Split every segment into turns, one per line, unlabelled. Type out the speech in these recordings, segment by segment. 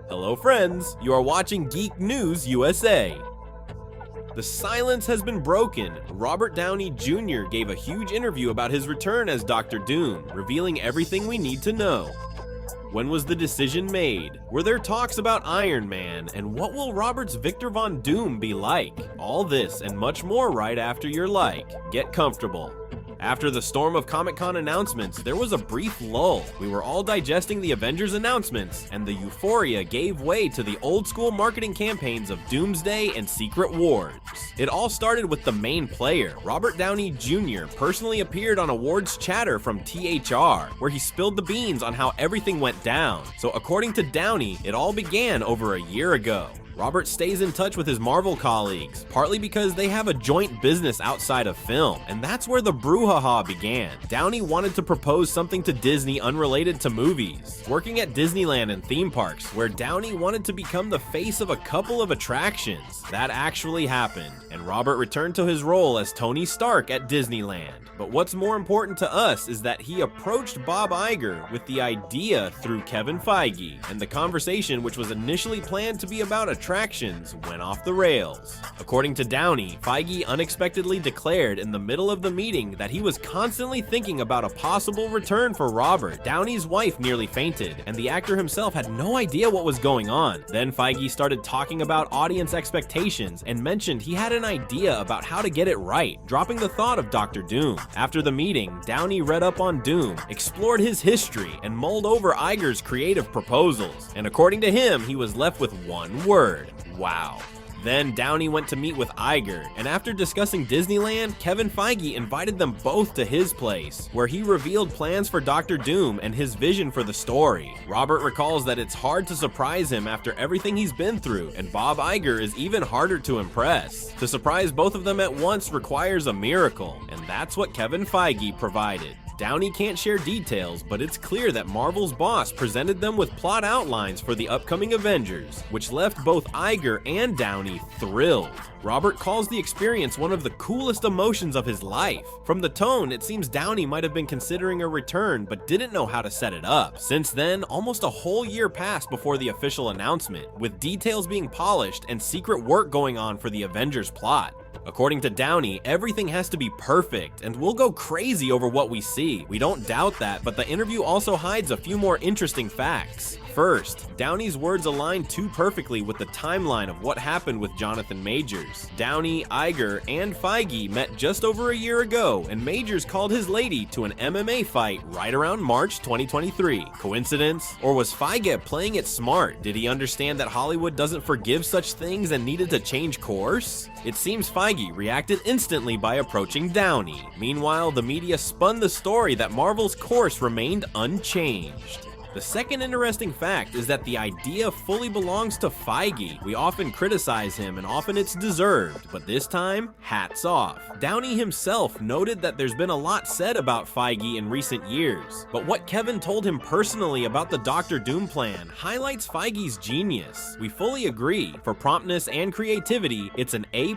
Hello friends, you are watching Geek News USA. The silence has been broken. Robert Downey Jr. gave a huge interview about his return as Dr. Doom, revealing everything we need to know. When was the decision made? Were there talks about Iron Man? And what will Robert's Victor Von Doom be like? All this and much more right after your like. Get comfortable. After the storm of Comic-Con announcements, there was a brief lull. We were all digesting the Avengers announcements, and the euphoria gave way to the old-school marketing campaigns of Doomsday and Secret Wars. It all started with the main player. Robert Downey Jr. personally appeared on Awards Chatter from THR, where he spilled the beans on how everything went down. So according to Downey, it all began over a year ago. Robert stays in touch with his Marvel colleagues, partly because they have a joint business outside of film, and that's where the brouhaha began. Downey wanted to propose something to Disney unrelated to movies, working at Disneyland and theme parks, where Downey wanted to become the face of a couple of attractions. That actually happened, and Robert returned to his role as Tony Stark at Disneyland. But what's more important to us is that he approached Bob Iger with the idea through Kevin Feige, and the conversation, which was initially planned to be about attractions, went off the rails. According to Downey, Feige unexpectedly declared in the middle of the meeting that he was constantly thinking about a possible return for Robert. Downey's wife nearly fainted, and the actor himself had no idea what was going on. Then Feige started talking about audience expectations and mentioned he had an idea about how to get it right, dropping the thought of Dr. Doom. After the meeting, Downey read up on Doom, explored his history, and mulled over Iger's creative proposals. And according to him, he was left with one word: wow. Then Downey went to meet with Iger, and after discussing Disneyland, Kevin Feige invited them both to his place, where he revealed plans for Dr. Doom and his vision for the story. Robert recalls that it's hard to surprise him after everything he's been through, and Bob Iger is even harder to impress. To surprise both of them at once requires a miracle, and that's what Kevin Feige provided. Downey can't share details, but it's clear that Marvel's boss presented them with plot outlines for the upcoming Avengers, which left both Iger and Downey thrilled. Robert calls the experience one of the coolest emotions of his life. From the tone, it seems Downey might have been considering a return, but didn't know how to set it up. Since then, almost a whole year passed before the official announcement, with details being polished and secret work going on for the Avengers plot. According to Downey, everything has to be perfect, and we'll go crazy over what we see. We don't doubt that, but the interview also hides a few more interesting facts. First, Downey's words align too perfectly with the timeline of what happened with Jonathan Majors. Downey, Iger, and Feige met just over a year ago, and Majors called his lady to an MMA fight right around March 2023. Coincidence? Or was Feige playing it smart? Did he understand that Hollywood doesn't forgive such things and needed to change course? It seems Feige reacted instantly by approaching Downey. Meanwhile, the media spun the story that Marvel's course remained unchanged. The second interesting fact is that the idea fully belongs to Feige. We often criticize him, and often it's deserved, but this time, hats off. Downey himself noted that there's been a lot said about Feige in recent years, but what Kevin told him personally about the Dr. Doom plan highlights Feige's genius. We fully agree. For promptness and creativity, it's an A+.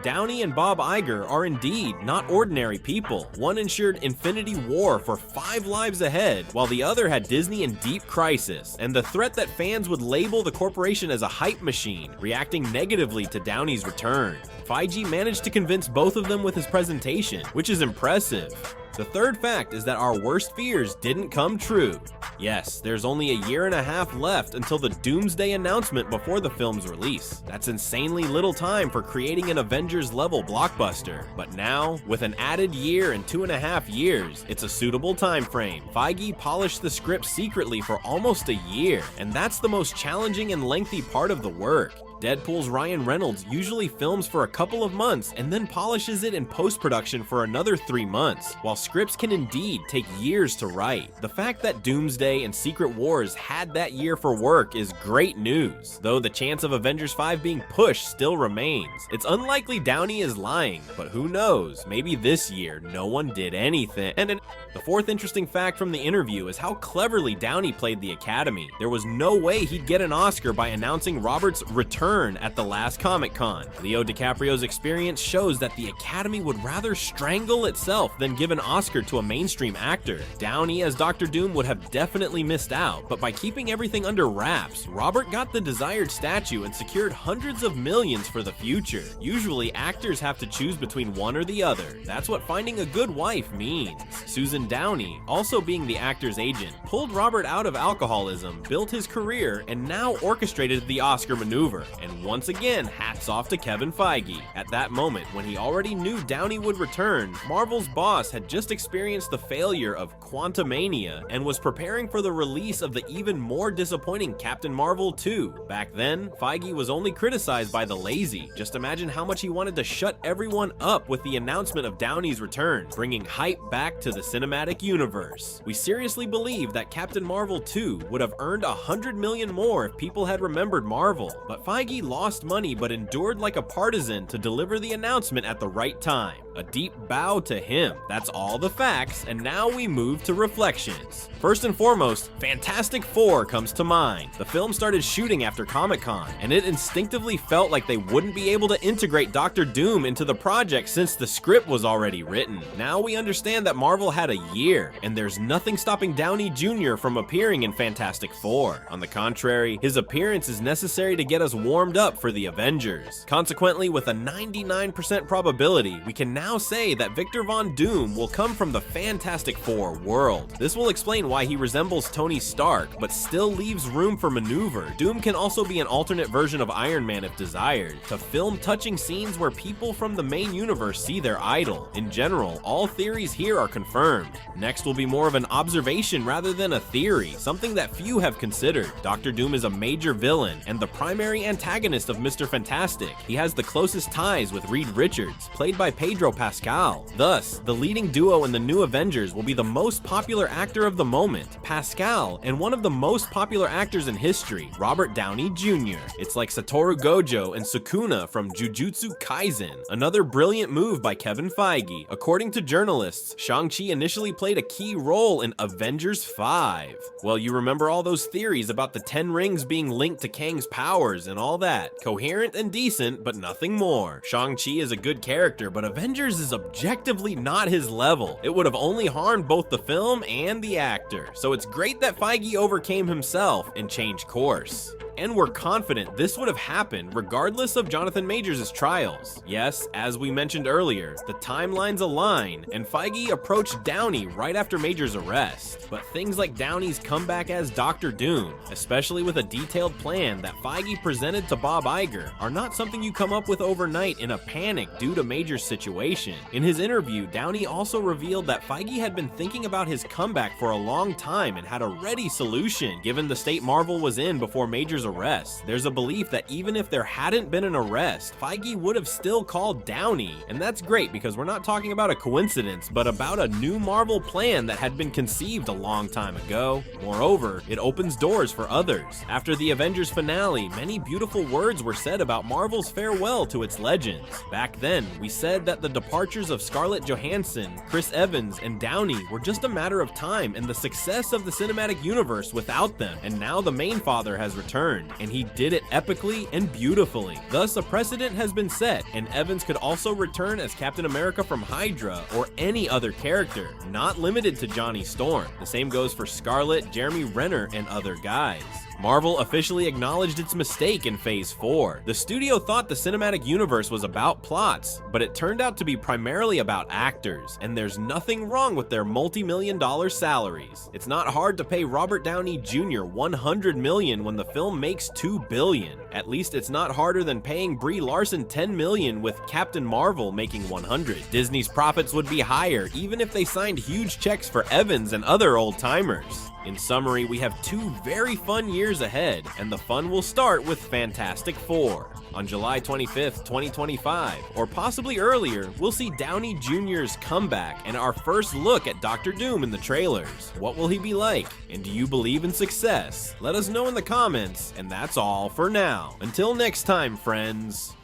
Downey and Bob Iger are indeed not ordinary people. One ensured Infinity War for 5 lives ahead, while the other had Disney in deep crisis, and the threat that fans would label the corporation as a hype machine, reacting negatively to Downey's return. Feige managed to convince both of them with his presentation, which is impressive. The third fact is that our worst fears didn't come true. Yes, there's only a year and a half left until the Doomsday announcement before the film's release. That's insanely little time for creating an Avengers-level blockbuster. But now, with an added year and 2.5 years, it's a suitable time frame. Feige polished the script secretly for almost a year, and that's the most challenging and lengthy part of the work. Deadpool's Ryan Reynolds usually films for a couple of months and then polishes it in post-production for another 3 months, while scripts can indeed take years to write. The fact that Doomsday and Secret Wars had that year for work is great news, though the chance of Avengers 5 being pushed still remains. It's unlikely Downey is lying, but who knows, maybe this year no one did anything. The fourth interesting fact from the interview is how cleverly Downey played the Academy. There was no way he'd get an Oscar by announcing Robert's return return at the last Comic-Con. Leo DiCaprio's experience shows that the Academy would rather strangle itself than give an Oscar to a mainstream actor. Downey as Dr. Doom would have definitely missed out, but by keeping everything under wraps, Robert got the desired statue and secured hundreds of millions for the future. Usually, actors have to choose between one or the other. That's what finding a good wife means. Susan Downey, also being the actor's agent, pulled Robert out of alcoholism, built his career, and now orchestrated the Oscar maneuver. And once again, hats off to Kevin Feige. At that moment, when he already knew Downey would return, Marvel's boss had just experienced the failure of Quantumania and was preparing for the release of the even more disappointing Captain Marvel 2. Back then, Feige was only criticized by the lazy. Just imagine how much he wanted to shut everyone up with the announcement of Downey's return, bringing hype back to the cinematic universe. We seriously believe that Captain Marvel 2 would have earned $100 million more if people had remembered Marvel, but Feige lost money but endured like a partisan to deliver the announcement at the right time. A deep bow to him. That's all the facts, and now we move to reflections. First and foremost, Fantastic Four comes to mind. The film started shooting after Comic-Con, and it instinctively felt like they wouldn't be able to integrate Dr. Doom into the project since the script was already written. Now we understand that Marvel had a year, and there's nothing stopping Downey Jr. from appearing in Fantastic Four. On the contrary, his appearance is necessary to get us warmed up for the Avengers. Consequently, with a 99% probability, we can now say that Victor Von Doom will come from the Fantastic Four world. This will explain why he resembles Tony Stark, but still leaves room for maneuver. Doom can also be an alternate version of Iron Man if desired, to film touching scenes where people from the main universe see their idol. In general, all theories here are confirmed. Next will be more of an observation rather than a theory, something that few have considered. Dr. Doom is a major villain and the primary antagonist of Mr. Fantastic. He has the closest ties with Reed Richards, played by Pedro Pascal. Thus, the leading duo in the new Avengers will be the most popular actor of the moment, Pascal, and one of the most popular actors in history, Robert Downey Jr. It's like Satoru Gojo and Sukuna from Jujutsu Kaisen. Another brilliant move by Kevin Feige. According to journalists, Shang-Chi initially played a key role in Avengers 5. Well, you remember all those theories about the 10 rings being linked to Kang's powers and all that. Coherent and decent, but nothing more. Shang-Chi is a good character, but Avengers is objectively not his level. It would have only harmed both the film and the actor. So it's great that Feige overcame himself and changed course. And we're confident this would have happened regardless of Jonathan Majors' trials. Yes, as we mentioned earlier, the timelines align, and Feige approached Downey right after Majors' arrest. But things like Downey's comeback as Dr. Doom, especially with a detailed plan that Feige presented to Bob Iger, are not something you come up with overnight in a panic due to Majors' situation. In his interview, Downey also revealed that Feige had been thinking about his comeback for a long time and had a ready solution, given the state Marvel was in before Majors' arrest. There's a belief that even if there hadn't been an arrest, Feige would have still called Downey, and that's great because we're not talking about a coincidence, but about a new Marvel plan that had been conceived a long time ago. Moreover, it opens doors for others. After the Avengers finale, many beautiful words were said about Marvel's farewell to its legends. Back then, we said that the departures of Scarlett Johansson, Chris Evans, and Downey were just a matter of time and the success of the cinematic universe without them, and now the main father has returned, and he did it epically and beautifully. Thus, a precedent has been set, and Evans could also return as Captain America from Hydra or any other character, not limited to Johnny Storm. The same goes for Scarlett, Jeremy Renner, and other guys. Marvel officially acknowledged its mistake in Phase 4. The studio thought the cinematic universe was about plots, but it turned out to be primarily about actors, and there's nothing wrong with their multi-million-dollar salaries. It's not hard to pay Robert Downey Jr. $100 million when the film makes $2 billion. At least it's not harder than paying Brie Larson $10 million with Captain Marvel making $100. Disney's profits would be higher even if they signed huge checks for Evans and other old-timers. In summary, we have 2 very fun years ahead, and the fun will start with Fantastic Four. On July 25th, 2025, or possibly earlier, we'll see Downey Jr.'s comeback and our first look at Dr. Doom in the trailers. What will he be like? And do you believe in success? Let us know in the comments, and that's all for now. Until next time, friends.